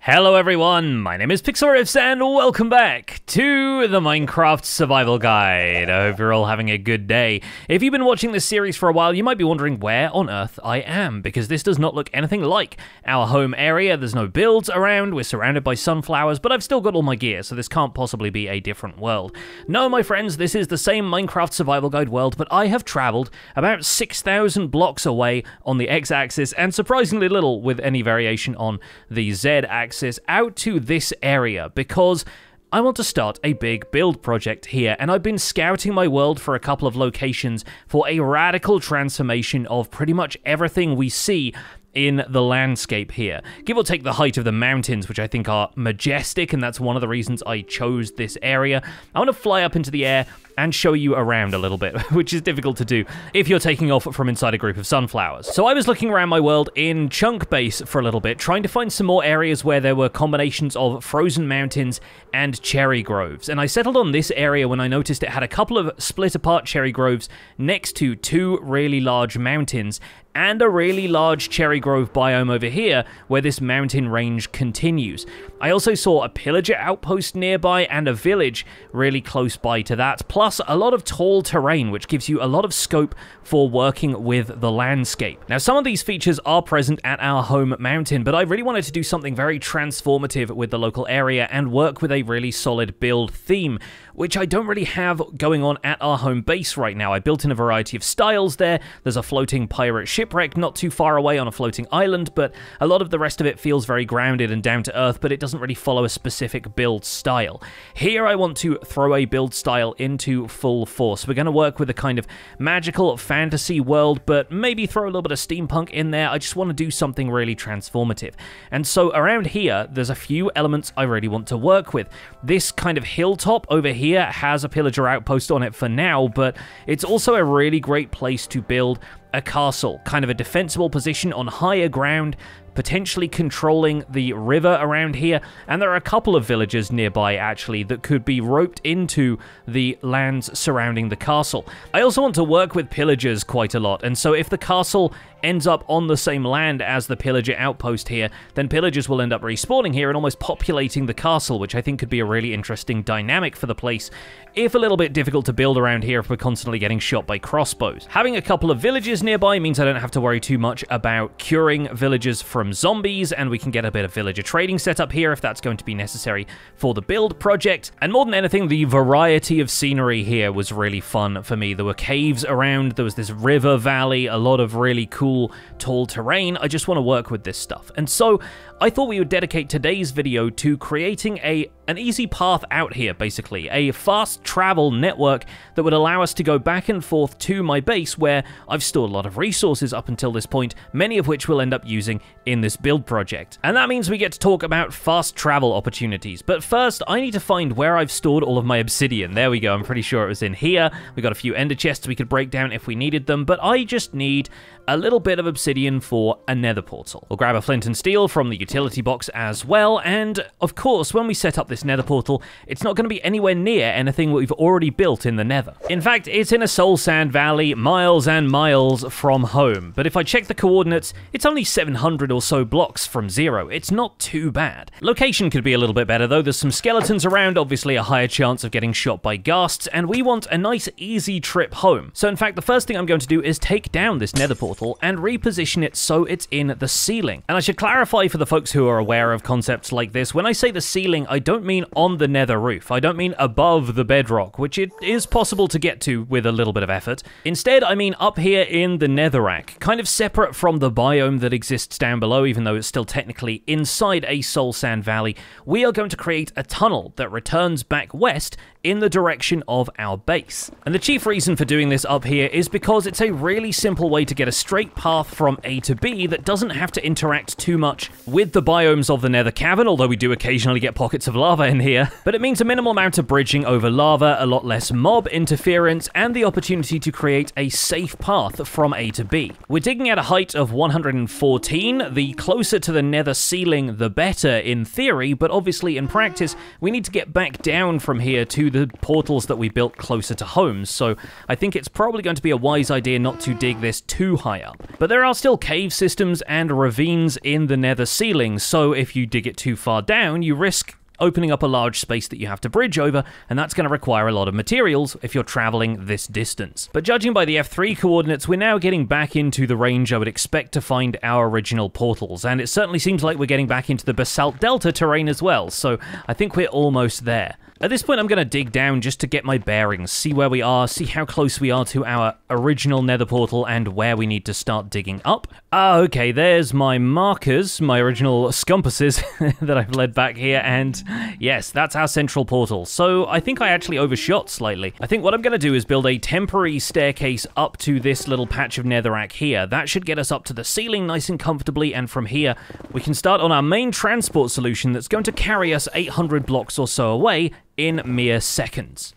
Hello everyone, my name is Pixelriffs and welcome back to the Minecraft Survival Guide. I hope you're all having a good day. If you've been watching this series for a while, you might be wondering where on earth I am, because this does not look anything like our home area. There's no builds around, we're surrounded by sunflowers, but I've still got all my gear, so this can't possibly be a different world. No, my friends, this is the same Minecraft Survival Guide world, but I have traveled about 6,000 blocks away on the x-axis, and surprisingly little with any variation on the z-axis. Out to this area because I want to start a big build project here, and I've been scouting my world for a couple of locations for a radical transformation of pretty much everything we see in the landscape here. Give or take the height of the mountains, which I think are majestic, and that's one of the reasons I chose this area. I want to fly up into the air and show you around a little bit, which is difficult to do if you're taking off from inside a group of sunflowers. So I was looking around my world in Chunk Base for a little bit, trying to find some more areas where there were combinations of frozen mountains and cherry groves. And I settled on this area when I noticed it had a couple of split apart cherry groves next to two really large mountains and a really large cherry grove biome over here where this mountain range continues. I also saw a pillager outpost nearby and a village really close by to that, plus a lot of tall terrain, which gives you a lot of scope for working with the landscape. Now, some of these features are present at our home mountain, but I really wanted to do something very transformative with the local area and work with a really solid build theme, which I don't really have going on at our home base right now. I built in a variety of styles there. There's a floating pirate shipwreck not too far away on a floating island, but a lot of the rest of it feels very grounded and down to earth, but it doesn't really follow a specific build style. Here I want to throw a build style into full force. We're going to work with a kind of magical fantasy world, but maybe throw a little bit of steampunk in there. I just want to do something really transformative. And so around here, there's a few elements I really want to work with. This kind of hilltop over here has a pillager outpost on it for now, but it's also a really great place to build a castle, kind of a defensible position on higher ground, potentially controlling the river around here, and there are a couple of villages nearby actually that could be roped into the lands surrounding the castle. I also want to work with pillagers quite a lot, and so if the castle ends up on the same land as the pillager outpost here, then pillagers will end up respawning here and almost populating the castle, which I think could be a really interesting dynamic for the place, if a little bit difficult to build around here if we're constantly getting shot by crossbows. Having a couple of villages nearby means I don't have to worry too much about curing villagers from zombies, and we can get a bit of villager trading set up here if that's going to be necessary for the build project. And more than anything, the variety of scenery here was really fun for me. There were caves around, there was this river valley, a lot of really cool tall terrain. I just want to work with this stuff. And so I thought we would dedicate today's video to creating an easy path out here, basically. A fast travel network that would allow us to go back and forth to my base where I've stored a lot of resources up until this point, many of which we'll end up using in this build project. And that means we get to talk about fast travel opportunities. But first, I need to find where I've stored all of my obsidian. There we go. I'm pretty sure it was in here. We got a few ender chests we could break down if we needed them, but I just need a little bit of obsidian for a nether portal. We'll grab a flint and steel from the utility box as well, and of course, when we set up this nether portal, it's not going to be anywhere near anything we've already built in the nether. In fact, it's in a soul sand valley, miles and miles from home. But if I check the coordinates, it's only 700 or so blocks from zero. It's not too bad. Location could be a little bit better though. There's some skeletons around, obviously a higher chance of getting shot by ghasts, and we want a nice easy trip home. So in fact, the first thing I'm going to do is take down this nether portal and reposition it so it's in the ceiling. And I should clarify for the folks who are aware of concepts like this, when I say the ceiling, I don't mean on the nether roof. I don't mean above the bedrock, which it is possible to get to with a little bit of effort. Instead, I mean up here in the netherrack, kind of separate from the biome that exists down below, even though it's still technically inside a soul sand valley. We are going to create a tunnel that returns back west in the direction of our base. And the chief reason for doing this up here is because it's a really simple way to get a straight path from A to B that doesn't have to interact too much with the biomes of the nether cavern, although we do occasionally get pockets of lava lava in here, but it means a minimal amount of bridging over lava, a lot less mob interference, and the opportunity to create a safe path from A to B. We're digging at a height of 114. The closer to the nether ceiling, the better in theory, but obviously in practice, we need to get back down from here to the portals that we built closer to homes, so I think it's probably going to be a wise idea not to dig this too high up. But there are still cave systems and ravines in the nether ceiling, so if you dig it too far down, you risk opening up a large space that you have to bridge over, and that's going to require a lot of materials if you're traveling this distance. But judging by the F3 coordinates, we're now getting back into the range I would expect to find our original portals, and it certainly seems like we're getting back into the Basalt Delta terrain as well, so I think we're almost there. At this point, I'm going to dig down just to get my bearings, see where we are, see how close we are to our original nether portal, and where we need to start digging up. Okay, there's my markers, my original scumpasses that I've led back here, and yes, that's our central portal. So I think I actually overshot slightly. I think what I'm going to do is build a temporary staircase up to this little patch of netherrack here. That should get us up to the ceiling nice and comfortably, and from here, we can start on our main transport solution that's going to carry us 800 blocks or so away in mere seconds.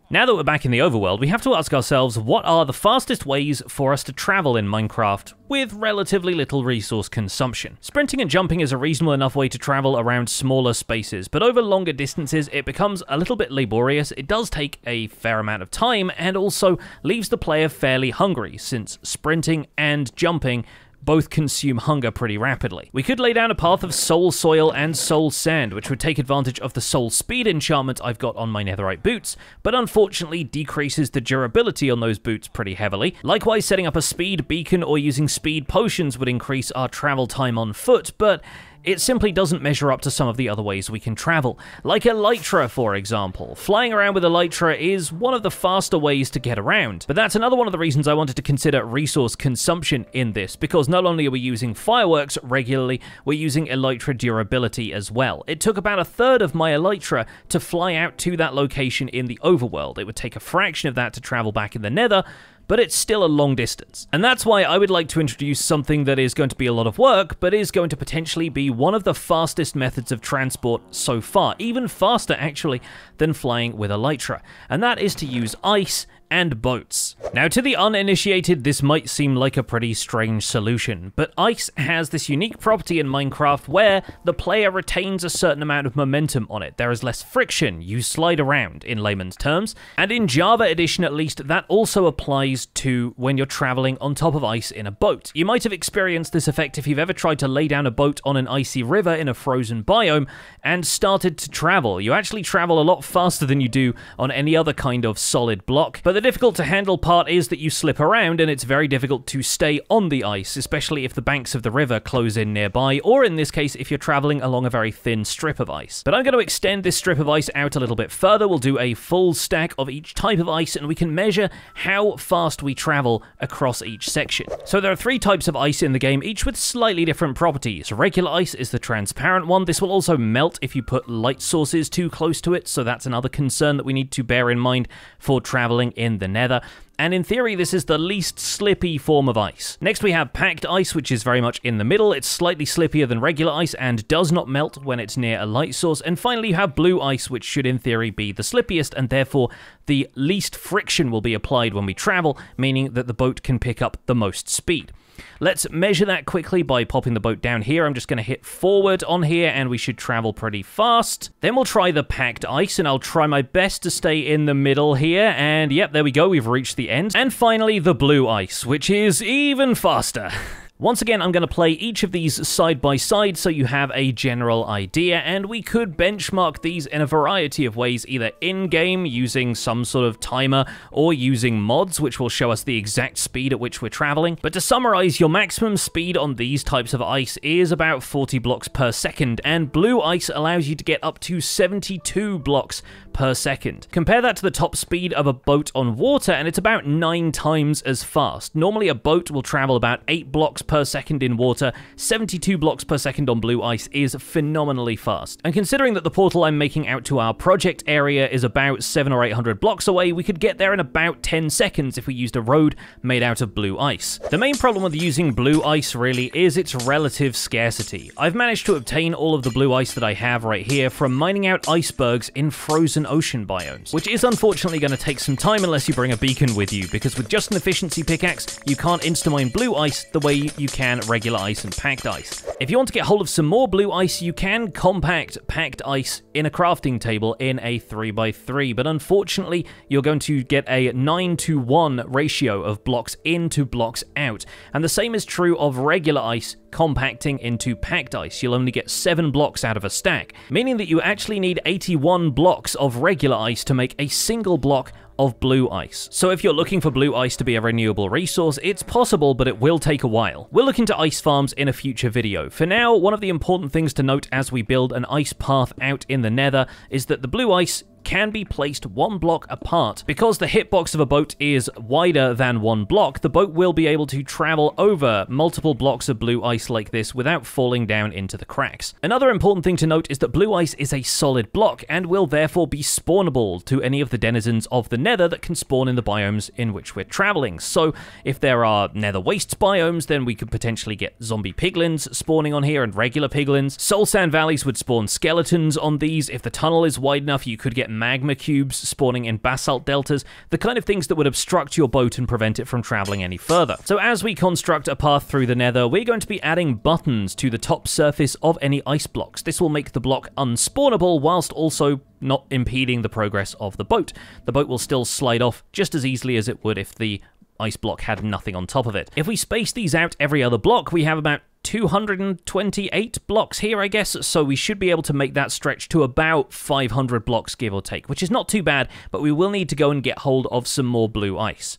Now that we're back in the overworld, we have to ask ourselves, what are the fastest ways for us to travel in Minecraft with relatively little resource consumption? Sprinting and jumping is a reasonable enough way to travel around smaller spaces, but over longer distances it becomes a little bit laborious, it does take a fair amount of time, and also leaves the player fairly hungry, since sprinting and jumping both consume hunger pretty rapidly. We could lay down a path of soul soil and soul sand, which would take advantage of the soul speed enchantment I've got on my netherite boots, but unfortunately decreases the durability on those boots pretty heavily. Likewise, setting up a speed beacon or using speed potions would increase our travel time on foot, but it simply doesn't measure up to some of the other ways we can travel. Like elytra, for example. Flying around with elytra is one of the faster ways to get around, but that's another one of the reasons I wanted to consider resource consumption in this, because not only are we using fireworks regularly, we're using elytra durability as well. It took about a third of my elytra to fly out to that location in the overworld. It would take a fraction of that to travel back in the nether, but it's still a long distance. And that's why I would like to introduce something that is going to be a lot of work, but is going to potentially be one of the fastest methods of transport so far, even faster actually than flying with elytra, and that is to use ice and boats. Now, to the uninitiated, this might seem like a pretty strange solution, but ice has this unique property in Minecraft where the player retains a certain amount of momentum on it. There is less friction, you slide around, in layman's terms, and in Java Edition at least, that also applies to when you're traveling on top of ice in a boat. You might have experienced this effect if you've ever tried to lay down a boat on an icy river in a frozen biome and started to travel. You actually travel a lot faster than you do on any other kind of solid block, but the difficult to handle part is that you slip around and it's very difficult to stay on the ice, especially if the banks of the river close in nearby, or in this case, if you're traveling along a very thin strip of ice. But I'm going to extend this strip of ice out a little bit further. We'll do a full stack of each type of ice, and we can measure how fast we travel across each section. So there are 3 types of ice in the game, each with slightly different properties. Regular ice is the transparent one. This will also melt if you put light sources too close to it, so that's another concern that we need to bear in mind for traveling in the nether. And in theory, this is the least slippy form of ice. Next, we have packed ice, which is very much in the middle. It's slightly slippier than regular ice and does not melt when it's near a light source. And finally, you have blue ice, which should in theory be the slippiest, and therefore the least friction will be applied when we travel, meaning that the boat can pick up the most speed. Let's measure that quickly by popping the boat down here. I'm just going to hit forward on here and we should travel pretty fast. Then we'll try the packed ice and I'll try my best to stay in the middle here. And yep, there we go. We've reached the end. And finally, the blue ice, which is even faster. Once again, I'm going to play each of these side by side so you have a general idea, and we could benchmark these in a variety of ways, either in-game using some sort of timer or using mods which will show us the exact speed at which we're traveling. But to summarize, your maximum speed on these types of ice is about 40 blocks per second, and blue ice allows you to get up to 72 blocks per second. Compare that to the top speed of a boat on water and it's about 9 times as fast. Normally a boat will travel about 8 blocks per second in water, 72 blocks per second on blue ice is phenomenally fast. And considering that the portal I'm making out to our project area is about 700 or 800 blocks away, we could get there in about 10 seconds if we used a road made out of blue ice. The main problem with using blue ice really is its relative scarcity. I've managed to obtain all of the blue ice that I have right here from mining out icebergs in frozen ocean biomes, which is unfortunately going to take some time unless you bring a beacon with you, because with just an efficiency pickaxe, you can't insta-mine blue ice the way you can regular ice and packed ice. If you want to get hold of some more blue ice, you can compact packed ice in a crafting table in a 3x3, but unfortunately, you're going to get a 9:1 ratio of blocks in to blocks out, and the same is true of regular ice compacting into packed ice. You'll only get 7 blocks out of a stack, meaning that you actually need 81 blocks of regular ice to make a single block of blue ice. So if you're looking for blue ice to be a renewable resource, it's possible, but it will take a while. We'll look into ice farms in a future video. For now, one of the important things to note as we build an ice path out in the nether is that the blue ice can be placed 1 block apart. Because the hitbox of a boat is wider than 1 block, the boat will be able to travel over multiple blocks of blue ice like this without falling down into the cracks. Another important thing to note is that blue ice is a solid block and will therefore be spawnable to any of the denizens of the nether that can spawn in the biomes in which we're traveling. So if there are nether wastes biomes, then we could potentially get zombie piglins spawning on here and regular piglins. Soul sand valleys would spawn skeletons on these. If the tunnel is wide enough, you could get magma cubes spawning in basalt deltas, the kind of things that would obstruct your boat and prevent it from traveling any further. So as we construct a path through the nether, we're going to be adding buttons to the top surface of any ice blocks. This will make the block unspawnable whilst also not impeding the progress of the boat. The boat will still slide off just as easily as it would if the ice block had nothing on top of it. If we space these out every other block, we have about 228 blocks here, I guess, so we should be able to make that stretch to about 500 blocks, give or take, which is not too bad, but we will need to go and get hold of some more blue ice.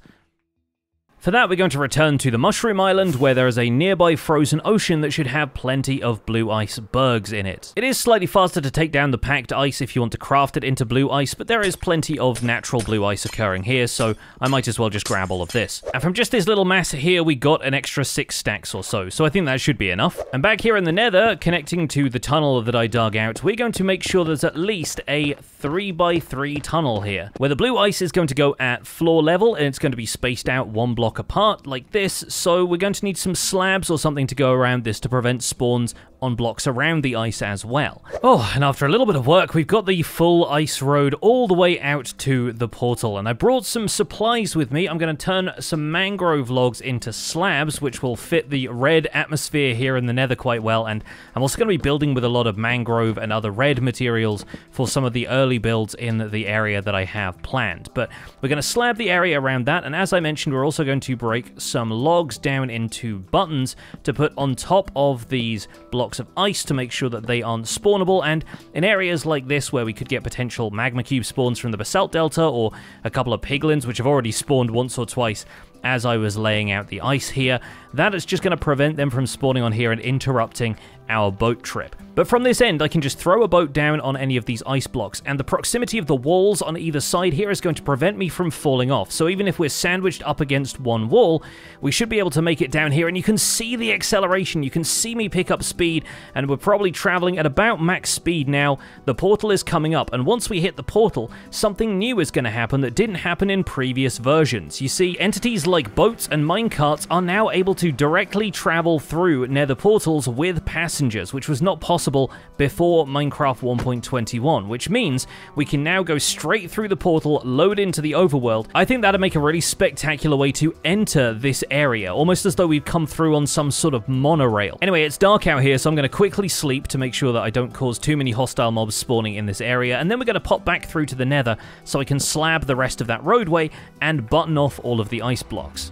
For that, we're going to return to the Mushroom Island, where there is a nearby frozen ocean that should have plenty of blue ice bergs in it. It is slightly faster to take down the packed ice if you want to craft it into blue ice, but there is plenty of natural blue ice occurring here, so I might as well just grab all of this. And from just this little mass here, we got an extra 6 stacks or so I think that should be enough. And back here in the nether, connecting to the tunnel that I dug out, we're going to make sure there's at least a 3x3 tunnel here, where the blue ice is going to go at floor level, and it's going to be spaced out 1 block apart like this, so we're going to need some slabs or something to go around this to prevent spawns on blocks around the ice as well. Oh, and after a little bit of work, we've got the full ice road all the way out to the portal, and I brought some supplies with me. I'm going to turn some mangrove logs into slabs, which will fit the red atmosphere here in the nether quite well, and I'm also going to be building with a lot of mangrove and other red materials for some of the early builds in the area that I have planned. But we're going to slab the area around that, and as I mentioned, we're also going to break some logs down into buttons to put on top of these blocks of ice to make sure that they aren't spawnable, and in areas like this where we could get potential magma cube spawns from the basalt delta or a couple of piglins which have already spawned once or twice as I was laying out the ice here, that is just going to prevent them from spawning on here and interrupting our boat trip. But from this end, I can just throw a boat down on any of these ice blocks, and the proximity of the walls on either side here is going to prevent me from falling off. So even if we're sandwiched up against one wall, we should be able to make it down here, and you can see the acceleration. You can see me pick up speed, and we're probably traveling at about max speed now. The portal is coming up, and once we hit the portal, something new is going to happen that didn't happen in previous versions. You see, entities like boats and minecarts are now able to directly travel through nether portals with passengers, which was not possible before Minecraft 1.21, which means we can now go straight through the portal, load into the overworld. I think that'd make a really spectacular way to enter this area, almost as though we've come through on some sort of monorail. Anyway, it's dark out here, so I'm going to quickly sleep to make sure that I don't cause too many hostile mobs spawning in this area, and then we're going to pop back through to the nether so I can slab the rest of that roadway and button off all of the ice blocks.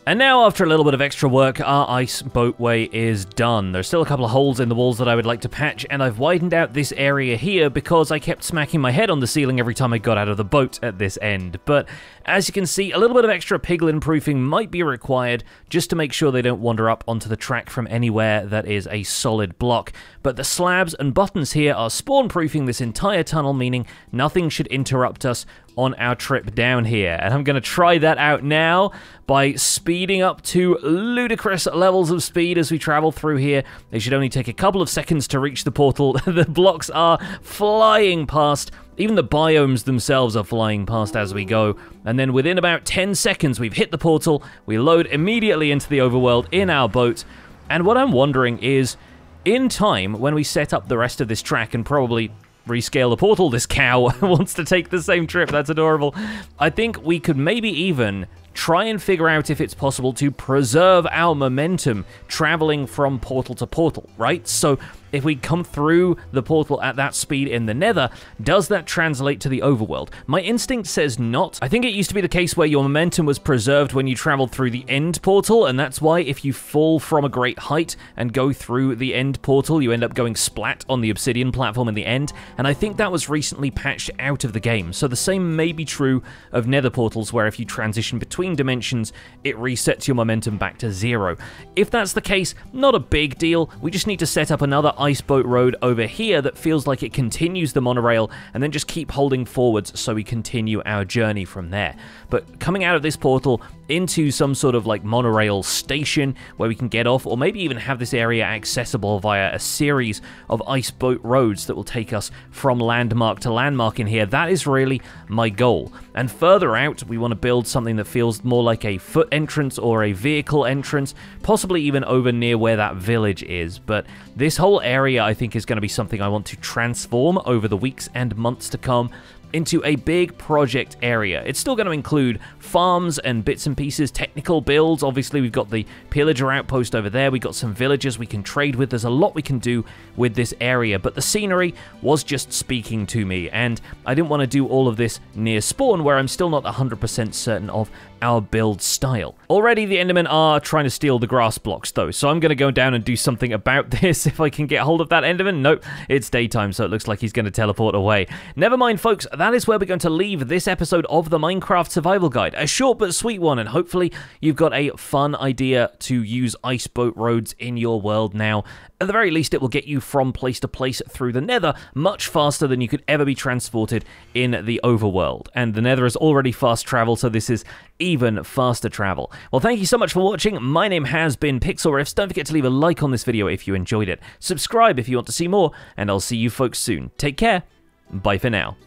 And now, after a little bit of extra work, our ice boatway is done. There's still a couple of holes in the walls that I would like to patch, and I've widened out this area here because I kept smacking my head on the ceiling every time I got out of the boat at this end. But as you can see, a little bit of extra piglin proofing might be required just to make sure they don't wander up onto the track from anywhere that is a solid block. But the slabs and buttons here are spawn proofing this entire tunnel, meaning nothing should interrupt us on our trip down here. And I'm going to try that out now by speeding up to ludicrous levels of speed as we travel through here. It should only take a couple of seconds to reach the portal. The blocks are flying past. Even the biomes themselves are flying past as we go. And then within about 10 seconds, we've hit the portal. We load immediately into the overworld in our boat. And what I'm wondering is, in time, when we set up the rest of this track and probably rescale the portal, this cow wants to take the same trip. That's adorable. I think we could maybe even try and figure out if it's possible to preserve our momentum traveling from portal to portal, right? So if we come through the portal at that speed in the Nether, does that translate to the overworld? My instinct says not. I think it used to be the case where your momentum was preserved when you traveled through the end portal, and that's why if you fall from a great height and go through the end portal, you end up going splat on the obsidian platform in the end, and I think that was recently patched out of the game. So the same may be true of Nether portals, where if you transition between dimensions, it resets your momentum back to 0. If that's the case, not a big deal. We just need to set up another ice boat road over here that feels like it continues the monorail, and then just keep holding forwards so we continue our journey from there. But coming out of this portal into some sort of like monorail station where we can get off, or maybe even have this area accessible via a series of ice boat roads that will take us from landmark to landmark in here, that is really my goal. And further out, we want to build something that feels more like a foot entrance or a vehicle entrance, possibly even over near where that village is. But this whole area, I think, is going to be something I want to transform over the weeks and months to come into a big project area. It's still going to include farms and bits and pieces, technical builds. Obviously, we've got the pillager outpost over there. We've got some villagers we can trade with. There's a lot we can do with this area, but the scenery was just speaking to me, and I didn't want to do all of this near spawn, where I'm still not 100% certain of our build style. Already, the Endermen are trying to steal the grass blocks, though, so I'm going to go down and do something about this if I can get hold of that Enderman. Nope, it's daytime, so it looks like he's going to teleport away. Never mind, folks. That is where we're going to leave this episode of the Minecraft Survival Guide. A short but sweet one, and hopefully you've got a fun idea to use ice boat roads in your world now. At the very least, it will get you from place to place through the Nether much faster than you could ever be transported in the overworld. And the Nether is already fast travel, so this is even faster travel. Well, thank you so much for watching. My name has been Pixelriffs. Don't forget to leave a like on this video if you enjoyed it. Subscribe if you want to see more, and I'll see you folks soon. Take care. Bye for now.